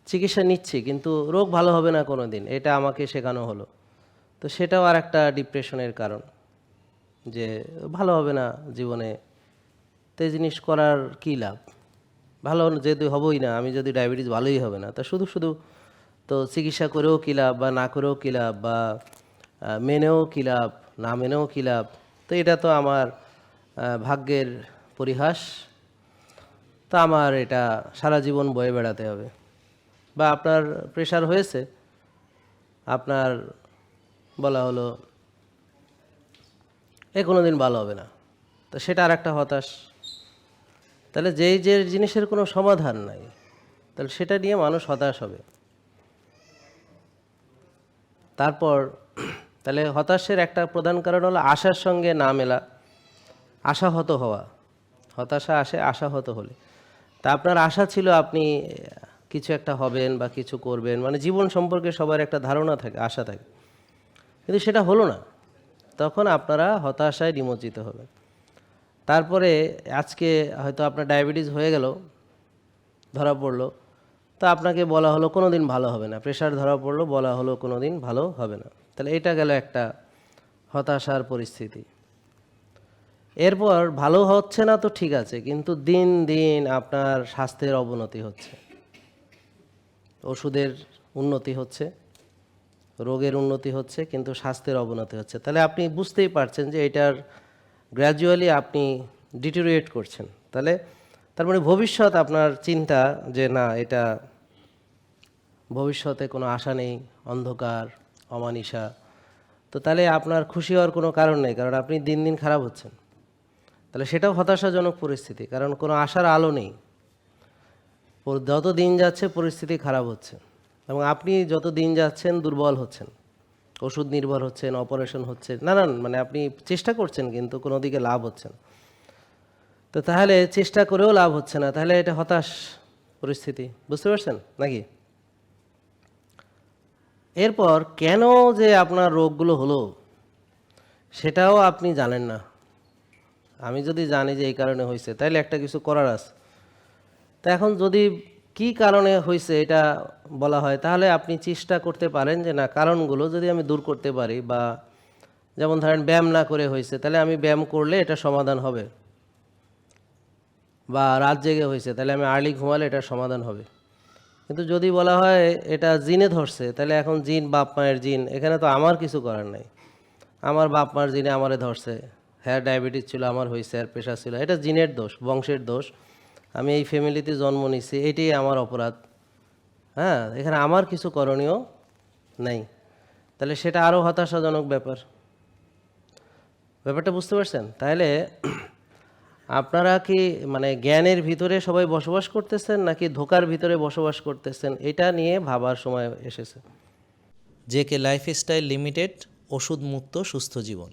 চিকিৎসা নিচ্ছি কিন্তু রোগ ভালো হবে না কোনো দিন, এটা আমাকে শেখানো হলো। তো সেটাও আর একটা ডিপ্রেশনের কারণ, যে ভালো হবে না জীবনে, তো এই জিনিস করার কী লাভ? ভালো যেহেতু হবই না, আমি যদি ডায়াবেটিস ভালোই হবে না, তা শুধু শুধু তো চিকিৎসা করেও কী লাভ, বা না করেও কী লাভ, বা মেনেও কী লাভ, না মেনেও কী লাভ? তো এটা তো আমার ভাগ্যের পরিহাস। তা আমার এটা সারা জীবন বয়ে বেড়াতে হবে। বা আপনার প্রেশার হয়েছে, আপনার বলা হলো এ কোনো দিন ভালো হবে না, তো সেটা আর একটা হতাশ। তাহলে যেই যে জিনিসের কোনো সমাধান নাই, তাহলে সেটা নিয়ে মানুষ হতাশ হবে। তারপর তাহলে হতাশের একটা প্রধান কারণ হলো আশার সঙ্গে না মেলা, আশাহত হওয়া। হতাশা আসে আশাহত হলে। তা আপনার আশা ছিল আপনি কিছু একটা হবেন বা কিছু করবেন, মানে জীবন সম্পর্কে সবার একটা ধারণা থাকে, আশা থাকে, কিন্তু সেটা হলো না, তখন আপনারা হতাশায় নিমজ্জিত হবেন। তারপরে আজকে হয়তো আপনার ডায়াবেটিস হয়ে গেল, ধরা পড়লো, তো আপনাকে বলা হলো কোনো দিন ভালো হবে না, প্রেশার ধরা পড়লো, বলা হলো কোনো দিন ভালো হবে না, তাহলে এটা গেল একটা হতাশার পরিস্থিতি। এরপর ভালো হচ্ছে না তো ঠিক আছে, কিন্তু দিন দিন আপনার স্বাস্থ্যের অবনতি হচ্ছে, ওষুধের উন্নতি হচ্ছে, রোগের উন্নতি হচ্ছে, কিন্তু স্বাস্থ্যের অবনতি হচ্ছে, তাহলে আপনি বুঝতেই পারছেন যে এটার গ্র্যাজুয়ালি আপনি ডিটেরিয়েট করছেন। তাহলে তার মানে ভবিষ্যৎ আপনার চিন্তা যে না, এটা ভবিষ্যতে কোনো আশা নেই, অন্ধকার, অমানিসা, তো তাহলে আপনার খুশি হওয়ার কোনো কারণ নেই, কারণ আপনি দিন দিন খারাপ হচ্ছেন। তাহলে সেটাও হতাশাজনক পরিস্থিতি, কারণ কোনো আশার আলো নেই। যত দিন যাচ্ছে পরিস্থিতি খারাপ হচ্ছে, এবং আপনি যত দিন যাচ্ছেন দুর্বল হচ্ছেন, ওষুধ নির্ভর হচ্ছেন, অপারেশন হচ্ছে, নানান, মানে আপনি চেষ্টা করছেন কিন্তু কোনো দিকে লাভ হচ্ছে না। তো তাহলে চেষ্টা করেও লাভ হচ্ছে না, তাহলে এটা হতাশ পরিস্থিতি, বুঝতে পারছেন নাকি? এরপর কেন যে আপনার রোগগুলো হলো সেটাও আপনি জানেন না। আমি যদি জানি যে এই কারণে হয়েছে, তাহলে একটা কিছু করার আছে। তা এখন যদি কি কারণে হয়েছে এটা বলা হয়, তাহলে আপনি চেষ্টা করতে পারেন যে না, কারণগুলো যদি আমি দূর করতে পারি, বা যেমন ধরেন ব্যায়াম না করে হয়েছে, তাহলে আমি ব্যায়াম করলে এটা সমাধান হবে, বা রাত জেগে হয়েছে তাহলে আমি আর্লি ঘুমালে এটা সমাধান হবে। কিন্তু যদি বলা হয় এটা জিনে ধরছে, তাহলে এখন জিন, বাপ মায়ের জিন, এখানে তো আমার কিছু করার নাই। আমার বাপ মার জিনে আমারে ধরছে, হ্যাঁ ডায়াবেটিস ছিল, আমার হয়েছে, আর প্রেশার ছিল, এটা জিনের দোষ, বংশের দোষ, আমি এই ফ্যামিলিতে জন্ম নিছি, এটাই আমার অপরাধ। হ্যাঁ, এখানে আমার কিছু করণীয় নেই, তাহলে সেটা আরও হতাশাজনক ব্যাপারটা বুঝতে পারছেন? তাহলে আপনারা কি মানে জ্ঞানের ভিতরে সবাই বসবাস করতেছেন, নাকি ধোঁকার ভিতরে বসবাস করতেছেন, এটা নিয়ে ভাবার সময় এসেছে। জেকে লাইফস্টাইল লিমিটেড, ওষুধ মুক্ত সুস্থ জীবন।